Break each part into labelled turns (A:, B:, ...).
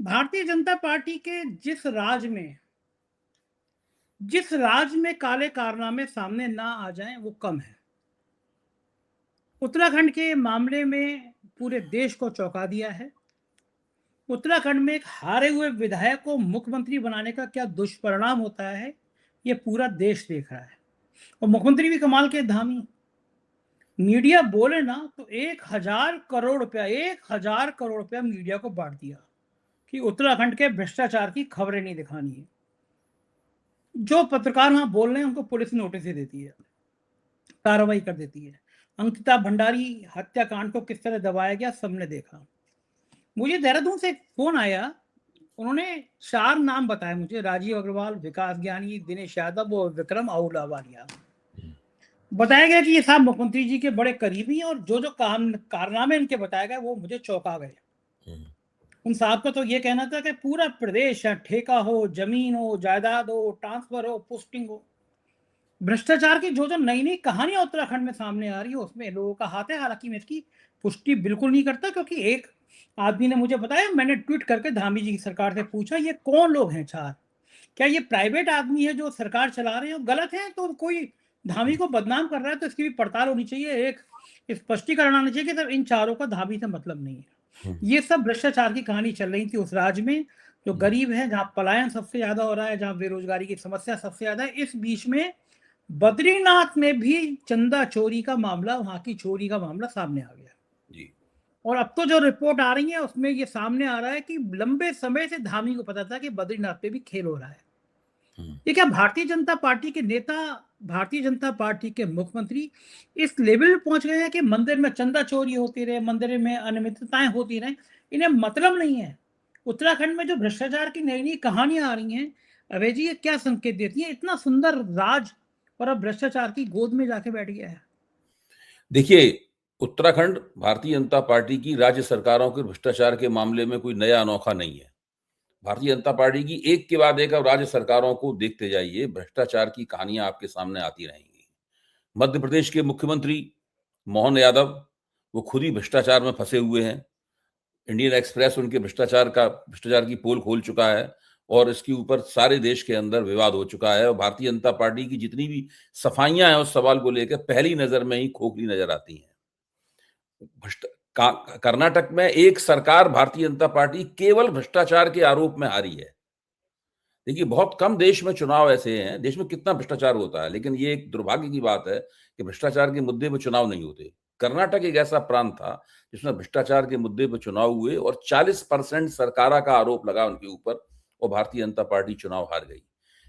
A: Bharatiya Janata party के जिस राज्य में काले कारनामे सामने ना आ जाएं वो कम है। उत्तराखंड के मामले में पूरे देश को चौंका दिया है। उत्तराखंड में एक हारे हुए विधायक को मुख्यमंत्री बनाने का क्या दुष्परिणाम होता है, ये पूरा देश देख रहा है। और मुख्यमंत्री भी कमाल के धामी। मीडिया बोले ना तो 1,000 करोड़ रुपया मीडिया को बांट दिया कि उत्तराखंड के भ्रष्टाचार की खबरें नहीं दिखानी है। जो पत्रकार वहां बोल रहे हैं उनको पुलिस नोटिस दे देती है, कार्रवाई कर देती है। अंकिता भंडारी हत्याकांड को किस तरह दबाया गया सबने देखा। मुझे देहरादून से एक फोन आया, उन्होंने 4 नाम बताए मुझे: राजीव अग्रवाल, विकास ज्ञानी, दिनेश यादव और विक्रम अहलूवालिया। बताया गया कि ये साहब मुख्यमंत्री जी के बड़े करीबी हैं और जो जो कारनामे इनके बताए गए वो मुझे चौंका गए। उन साहब का तो ये कहना था कि पूरा प्रदेश है, ठेका हो, जमीन हो, जायदाद हो, ट्रांसफर हो, पोस्टिंग हो। भ्रष्टाचार की जो जो नई नई कहानियां उत्तराखंड में सामने आ रही है उसमें लोगों का हाथ है। हालांकि मैं इसकी पुष्टि बिल्कुल नहीं करता, क्योंकि एक आदमी ने मुझे बताया, मैंने ट्वीट करके धामी जी की सरकार से पूछा ये कौन लोग हैं 4, क्या ये प्राइवेट आदमी है जो सरकार चला रहे हैं? गलत है तो कोई धामी को बदनाम कर रहा है तो इसकी भी पड़ताल होनी चाहिए, एक स्पष्टीकरण आना चाहिए कि सर इन चारों का धामी से मतलब नहीं है। ये सब भ्रष्टाचार की कहानी चल रही थी उस राज्य में जो गरीब है, जहां पलायन सबसे ज्यादा हो रहा है, जहां बेरोजगारी की समस्या सबसे ज्यादा है। इस बीच में बद्रीनाथ में भी चंदा चोरी का मामला, वहां की चोरी का मामला सामने आ गया
B: जी।
A: और अब तो जो रिपोर्ट आ रही है उसमें ये सामने आ रहा है कि लंबे समय से धामी को पता था कि बद्रीनाथ पे भी खेल हो रहा है। ये क्या भारतीय जनता पार्टी के नेता, भारतीय जनता पार्टी के मुख्यमंत्री इस लेवल पे पहुंच गए हैं कि मंदिर में चंदा चोरी होती रहे, मंदिर में अनियमितताएं होती रहे, इन्हें मतलब नहीं है। उत्तराखंड में जो भ्रष्टाचार की नई नई कहानियां आ रही हैं, अभय जी, ये क्या संकेत देती है? इतना सुंदर राज और अब भ्रष्टाचार की गोद में जाके बैठ गया है।
B: देखिए, उत्तराखंड भारतीय जनता पार्टी की राज्य सरकारों के भ्रष्टाचार के मामले में कोई नया अनोखा नहीं है। भारतीय जनता पार्टी की एक के बाद एक अब राज्य सरकारों को देखते जाइए, भ्रष्टाचार की कहानियां आपके सामने आती रहेंगी। मध्य प्रदेश के मुख्यमंत्री मोहन यादव, वो खुद ही भ्रष्टाचार में फंसे हुए हैं। इंडियन एक्सप्रेस उनके भ्रष्टाचार की पोल खोल चुका है और इसके ऊपर सारे देश के अंदर विवाद हो चुका है और भारतीय जनता पार्टी की जितनी भी सफाइयां हैं उस सवाल को लेकर पहली नजर में ही खोखली नजर आती हैं। कर्नाटक में एक सरकार भारतीय जनता पार्टी केवल भ्रष्टाचार के आरोप में हारी है। देखिए, बहुत कम देश में चुनाव ऐसे हैं, देश में कितना भ्रष्टाचार होता है, लेकिन ये एक दुर्भाग्य की बात है कि भ्रष्टाचार के मुद्दे पे चुनाव नहीं होते। कर्नाटक एक ऐसा प्रांत था जिसमें भ्रष्टाचार के मुद्दे पे चुनाव हुए और 40% सरकारा का आरोप लगा उनके ऊपर और भारतीय जनता पार्टी चुनाव हार गई।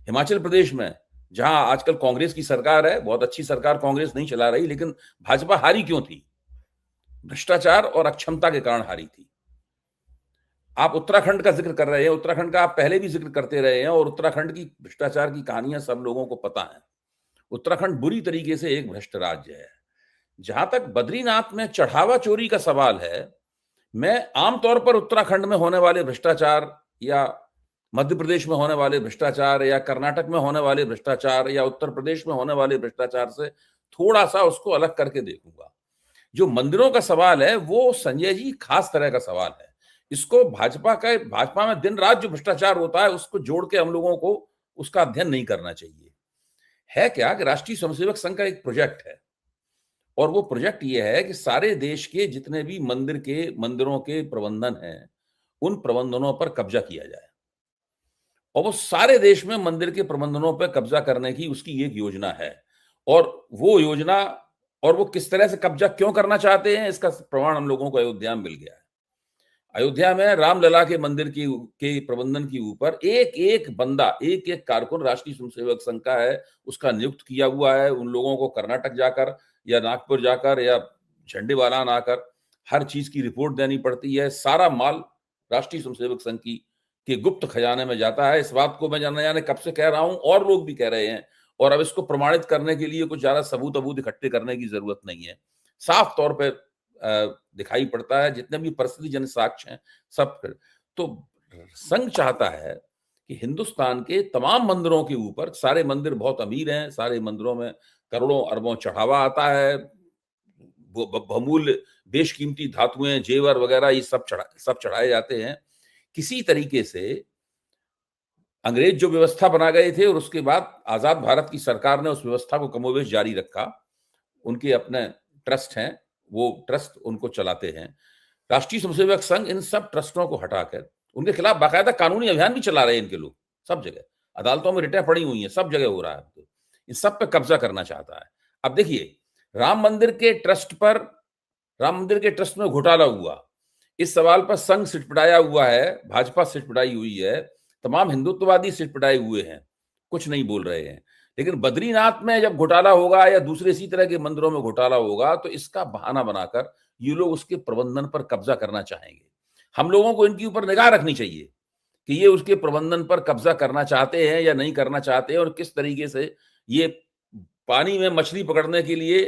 B: हिमाचल प्रदेश में, जहां आजकल कांग्रेस की सरकार है, बहुत अच्छी सरकार कांग्रेस नहीं चला रही, लेकिन भाजपा हारी क्यों थी? भ्रष्टाचार और अक्षमता के कारण हारी थी। आप उत्तराखंड का जिक्र कर रहे हैं, उत्तराखंड का आप पहले भी जिक्र करते रहे हैं और उत्तराखंड की भ्रष्टाचार की कहानियां सब लोगों को पता है। उत्तराखंड बुरी तरीके से एक भ्रष्ट राज्य है। जहां तक बद्रीनाथ में चढ़ावा चोरी का सवाल है, मैं आमतौर पर उत्तराखंड में होने वाले भ्रष्टाचार या मध्य प्रदेश में होने वाले भ्रष्टाचार या कर्नाटक में होने वाले भ्रष्टाचार या उत्तर प्रदेश में होने वाले भ्रष्टाचार से थोड़ा सा उसको अलग करके देखूंगा। जो मंदिरों का सवाल है वो संजय जी खास तरह का सवाल है। इसको भाजपा में दिन रात जो भ्रष्टाचार होता है उसको जोड़ के हम लोगों को उसका अध्ययन नहीं करना चाहिए। है क्या कि राष्ट्रीय स्वयंसेवक संघ का एक प्रोजेक्ट है और वो प्रोजेक्ट ये है कि सारे देश के जितने भी मंदिरों के प्रबंधन हैं, उन प्रबंधनों पर कब्जा किया जाए और वो सारे देश में मंदिर के प्रबंधनों पर कब्जा करने की उसकी एक योजना है। और वो योजना और वो किस तरह से कब्जा क्यों करना चाहते हैं, इसका प्रमाण हम लोगों को अयोध्या में मिल गया है। अयोध्या में रामलला के मंदिर के प्रबंधन के ऊपर एक एक बंदा, एक एक कारकुन राष्ट्रीय स्वयंसेवक संघ का है, उसका नियुक्त किया हुआ है। उन लोगों को कर्नाटक जाकर या नागपुर जाकर या झंडेवालान आकर हर चीज की रिपोर्ट देनी पड़ती है। सारा माल राष्ट्रीय स्वयंसेवक संघ की के गुप्त खजाने में जाता है। इस बात को मैं जाने जाने कब से कह रहा हूं और लोग भी कह रहे हैं और अब इसको प्रमाणित करने के लिए कुछ ज्यादा सबूत इकट्ठे करने की जरूरत नहीं है। साफ तौर पर दिखाई पड़ता है, जितने भी परिस्थिति जन साक्ष्य हैं सब। तो संघ चाहता है कि हिंदुस्तान के तमाम मंदिरों के ऊपर, सारे मंदिर बहुत अमीर हैं, सारे मंदिरों में करोड़ों अरबों चढ़ावा आता है, बहुमूल्य बेशकीमती धातुएं, जेवर वगैरह ये सब चढ़ाए जाते हैं, किसी तरीके से अंग्रेज जो व्यवस्था बना गए थे और उसके बाद आजाद भारत की सरकार ने उस व्यवस्था को कमोवेश जारी रखा। उनके अपने ट्रस्ट हैं, वो ट्रस्ट उनको चलाते हैं। राष्ट्रीय स्वयंसेवक संघ इन सब ट्रस्टों को हटाकर उनके खिलाफ बाकायदा कानूनी अभियान भी चला रहे हैं इनके लोग, सब जगह अदालतों में रिटें पड़ी हुई हैं, सब जगह हो रहा है। तो इन सब पे कब्जा करना चाहता है। अब देखिए, राम मंदिर के ट्रस्ट में घोटाला हुआ, इस सवाल पर संघ सिटपटाया हुआ है, भाजपा सिटपटाई हुई है, तमाम हिंदुत्ववादी सिटपटाए हुए हैं, कुछ नहीं बोल रहे हैं। लेकिन बद्रीनाथ में जब घोटाला होगा या दूसरे इसी तरह के मंदिरों में घोटाला होगा तो इसका बहाना बनाकर ये लोग उसके प्रबंधन पर कब्जा करना चाहेंगे। हम लोगों को इनके ऊपर निगाह रखनी चाहिए कि ये उसके प्रबंधन पर कब्जा करना चाहते हैं या नहीं करना चाहते हैं, और किस तरीके से ये पानी में मछली पकड़ने के लिए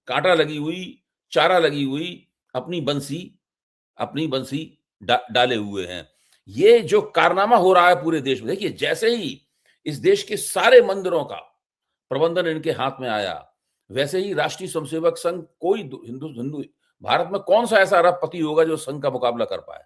B: कांटा लगी हुई, चारा लगी हुई अपनी बंसी डाले हुए हैं। ये जो कारनामा हो रहा है पूरे देश में, देखिए जैसे ही इस देश के सारे मंदिरों का प्रबंधन इनके हाथ में आया, वैसे ही राष्ट्रीय स्वयंसेवक संघ, कोई हिंदू भारत में कौन सा ऐसा अरबपति होगा जो संघ का मुकाबला कर पाए?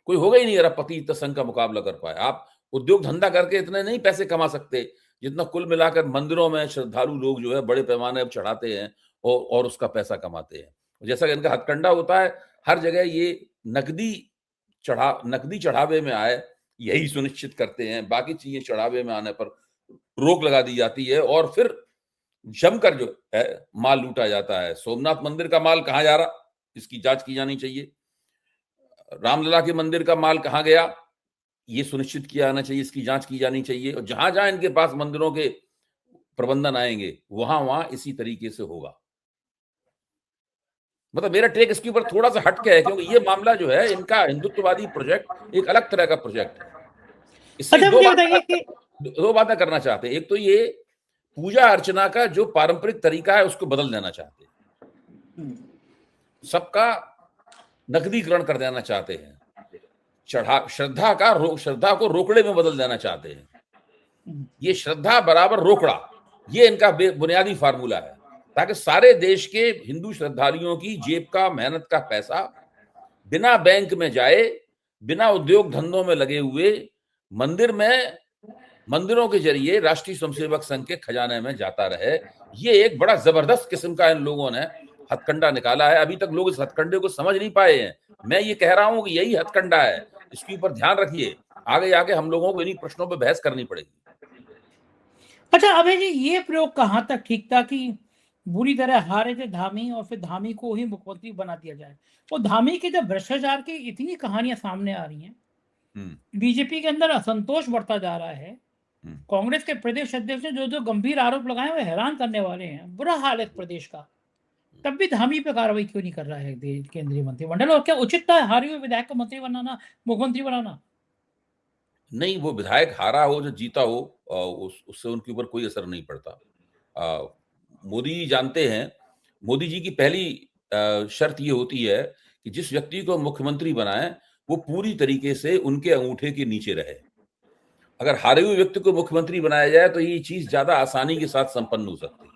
B: कोई होगा ही नहीं अरबपति तो संघ का मुकाबला कर पाए। आप उद्योग धंधा करके इतने नहीं पैसे कमा सकते जितना कुल मिलाकर मंदिरों में श्रद्धालु लोग जो है बड़े पैमाने पर चढ़ाते हैं और उसका पैसा कमाते हैं। जैसा कि इनका हथकंडा होता है, हर जगह ये नकदी चढ़ावे में आए यही सुनिश्चित करते हैं। बाकी चीजें चढ़ावे में आने पर रोक लगा दी जाती है और फिर जमकर जो है माल लूटा जाता है। सोमनाथ मंदिर का माल कहां जा रहा, इसकी जांच की जानी चाहिए। रामलला के मंदिर का माल कहां गया, ये सुनिश्चित किया जाना चाहिए, इसकी जांच की जानी चाहिए। और जहां जहां इनके पास मंदिरों के प्रबंधन आएंगे वहां वहां इसी तरीके से होगा। मतलब मेरा टेक इसके ऊपर थोड़ा सा हटके है, क्योंकि ये मामला जो है इनका हिंदुत्ववादी प्रोजेक्ट एक अलग तरह का प्रोजेक्ट है। इससे दो बातें करना चाहते हैं। एक तो ये पूजा अर्चना का जो पारंपरिक तरीका है उसको बदल देना चाहते हैं, सबका नकदीकरण कर देना चाहते हैं, श्रद्धा को रोकड़े में बदल देना चाहते हैं। ये श्रद्धा बराबर रोकड़ा, ये इनका बुनियादी फार्मूला है, ताकि सारे देश के हिंदू श्रद्धालुओं की जेब का, मेहनत का पैसा बिना बैंक में जाए, बिना उद्योग धंधों में लगे हुए मंदिरों के जरिए राष्ट्रीय स्वयंसेवक संघ के खजाने में जाता रहे। ये एक बड़ा जबरदस्त किस्म का इन लोगों ने हथकंडा निकाला है। अभी तक लोग इस हथकंडे को समझ नहीं पाए हैं। मैं ये कह रहा हूं कि यही हथकंडा है, इसके ऊपर ध्यान रखिए। आगे हम लोगों को इन्हीं प्रश्नों पर बहस करनी पड़ेगी।
A: अच्छा अभय जी, ये प्रयोग कहां तक ठीक था कि बुरी तरह हारे थे धामी और फिर धामी को ही मुख्यमंत्री बना दिया जाए? और धामी के जब भ्रष्टाचार की इतनी कहानियां सामने आ रही हैं, बीजेपी के अंदर असंतोष बढ़ता जा रहा है, कांग्रेस के प्रदेश अध्यक्ष ने जो गंभीर आरोप लगाए वो हैरान करने वाले हैं, बुरा हाल है प्रदेश का, तब भी धामी पे कार्रवाई क्यों नहीं कर रहा है केंद्रीय मंत्रिमंडल? और क्या उचित था हारे हुए विधायक को मंत्री बनाना, मुख्यमंत्री बनाना?
B: नहीं, वो विधायक हारा हो जो जीता हो, उससे उनके ऊपर कोई असर नहीं पड़ता। मोदी जी जानते हैं, मोदी जी की पहली शर्त ये होती है कि जिस व्यक्ति को मुख्यमंत्री बनाए वो पूरी तरीके से उनके अंगूठे के नीचे रहे। अगर हारे हुए व्यक्ति को मुख्यमंत्री बनाया जाए तो ये चीज ज्यादा आसानी के साथ संपन्न हो सकती है।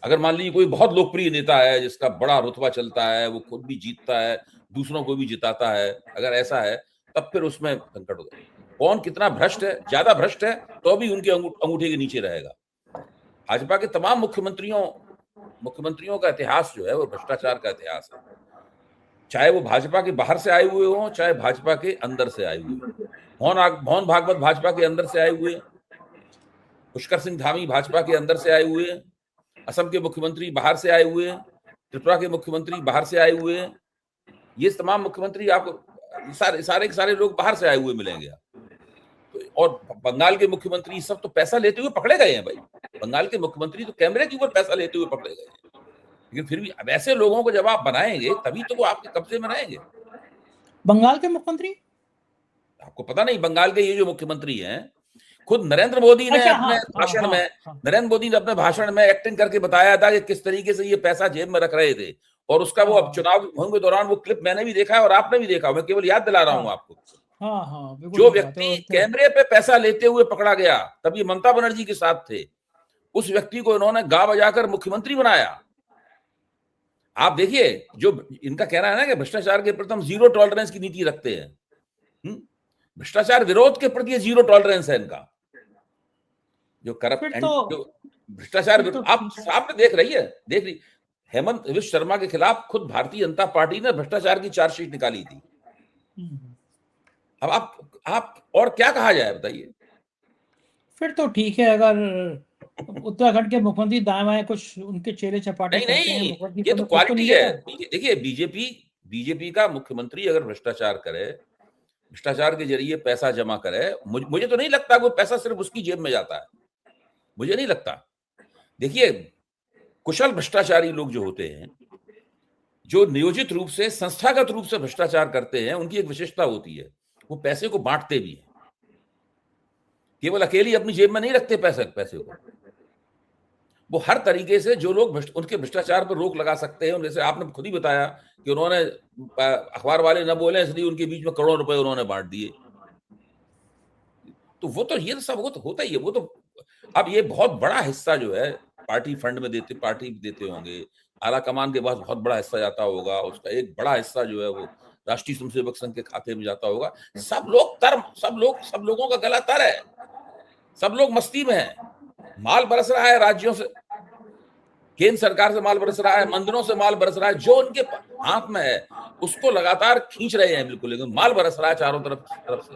B: अगर मान लीजिए कोई बहुत लोकप्रिय नेता है जिसका बड़ा रुतबा चलता है, वो खुद भी जीतता है, दूसरों को भी जिताता है, अगर ऐसा है तब फिर उसमें संकट होगा। कौन कितना भ्रष्ट है, ज्यादा भ्रष्ट है तो भी उनके अंगूठे के नीचे रहेगा। भाजपा के तमाम मुख्यमंत्रियों का इतिहास जो है वो भ्रष्टाचार का इतिहास है, चाहे वो भाजपा के बाहर से आए हुए हों, चाहे भाजपा के अंदर से आए हुए। मोहन भागवत भाजपा के अंदर से आए हुए, पुष्कर सिंह धामी भाजपा के अंदर से आए हुए, असम के मुख्यमंत्री बाहर से आए हुए, त्रिपुरा के मुख्यमंत्री बाहर से आए हुए। ये तमाम मुख्यमंत्री आपको सारे लोग बाहर से आए हुए मिलेंगे। और बंगाल के मुख्यमंत्री सब तो पैसा लेते हुए पकड़े गए हैं भाई। बंगाल के मुख्यमंत्री तो कैमरे के ऊपर पैसा लेते हुए पकड़े गए हैं। लेकिन फिर भी अब ऐसे लोगों को जब आप बनाएंगे तभी तो वो आपके कब्जे में रहेंगे।
A: बंगाल के मुख्यमंत्री,
B: आपको पता नहीं, बंगाल के ये जो मुख्यमंत्री हैं, खुद नरेंद्र मोदी ने अपने भाषण में एक्टिंग करके बताया था कि किस तरीके से ये पैसा जेब में रख रहे थे। और उसका वो अब चुनाव के दौरान वो क्लिप मैंने भी देखा है और आपने भी देखा, मैं केवल याद दिला रहा हूं आपको। जो व्यक्ति कैमरे पे पैसा लेते हुए पकड़ा गया, तब ये ममता बनर्जी के साथ थे, उस व्यक्ति को इन्होंने गा बजाकर मुख्यमंत्री बनाया। आप देखिए, जो इनका कहना है ना कि भ्रष्टाचार के प्रति हम जीरो टॉलरेंस की नीति रखते हैं, भ्रष्टाचार विरोध के प्रति जीरो टॉलरेंस है इनका। जो करप्ट जो भ्रष्टाचार आप सामने देख रही हेमंत विश्व शर्मा के खिलाफ खुद भारतीय जनता पार्टी ने भ्रष्टाचार की चार्जशीट निकाली थी। अब आप और क्या कहा जाए बताइए।
A: फिर तो ठीक है, अगर उत्तराखंड के मुख्यमंत्री दाएं बाएं कुछ उनके चेहरे चपाटे
B: नहीं, ये तो क्वालिटी है। देखिए बीजेपी का मुख्यमंत्री अगर भ्रष्टाचार करे, भ्रष्टाचार के जरिए पैसा जमा करे, मुझे तो नहीं लगता वो पैसा सिर्फ उसकी जेब में जाता है, मुझे नहीं लगता। देखिए कुशल भ्रष्टाचारी लोग जो होते हैं, जो नियोजित रूप से संस्थागत रूप से भ्रष्टाचार करते हैं, उनकी एक विशेषता होती है, वो पैसे को बांटते भी हैं, केवल अकेली अपनी जेब में नहीं रखते पैसे को। वो हर तरीके से जो लोग उनके भ्रष्टाचार पर रोक लगा सकते हैं, जैसे आपने खुद ही बताया कि उन्होंने अखबार वाले न बोले इसलिए उनके बीच में करोड़ों रुपए उन्होंने बांट दिए। तो वो तो ये सब वो तो होता ही है। वो तो अब ये बहुत बड़ा हिस्सा जो है पार्टी फंड में पार्टी देते होंगे, आला कमान के पास बहुत बड़ा हिस्सा जाता होगा, उसका एक बड़ा हिस्सा जो है वो राष्ट्रीय स्वयंसेवक संघ के खाते में जाता होगा। सब लोगों का गला तर है, सब लोग मस्ती में है, माल बरस रहा है राज्यों से, केंद्र सरकार से माल बरस रहा है, मंदिरों से माल बरस रहा है, जो उनके हाथ में है उसको लगातार खींच रहे हैं बिल्कुल, लेकिन माल बरस रहा है चारों तरफ से।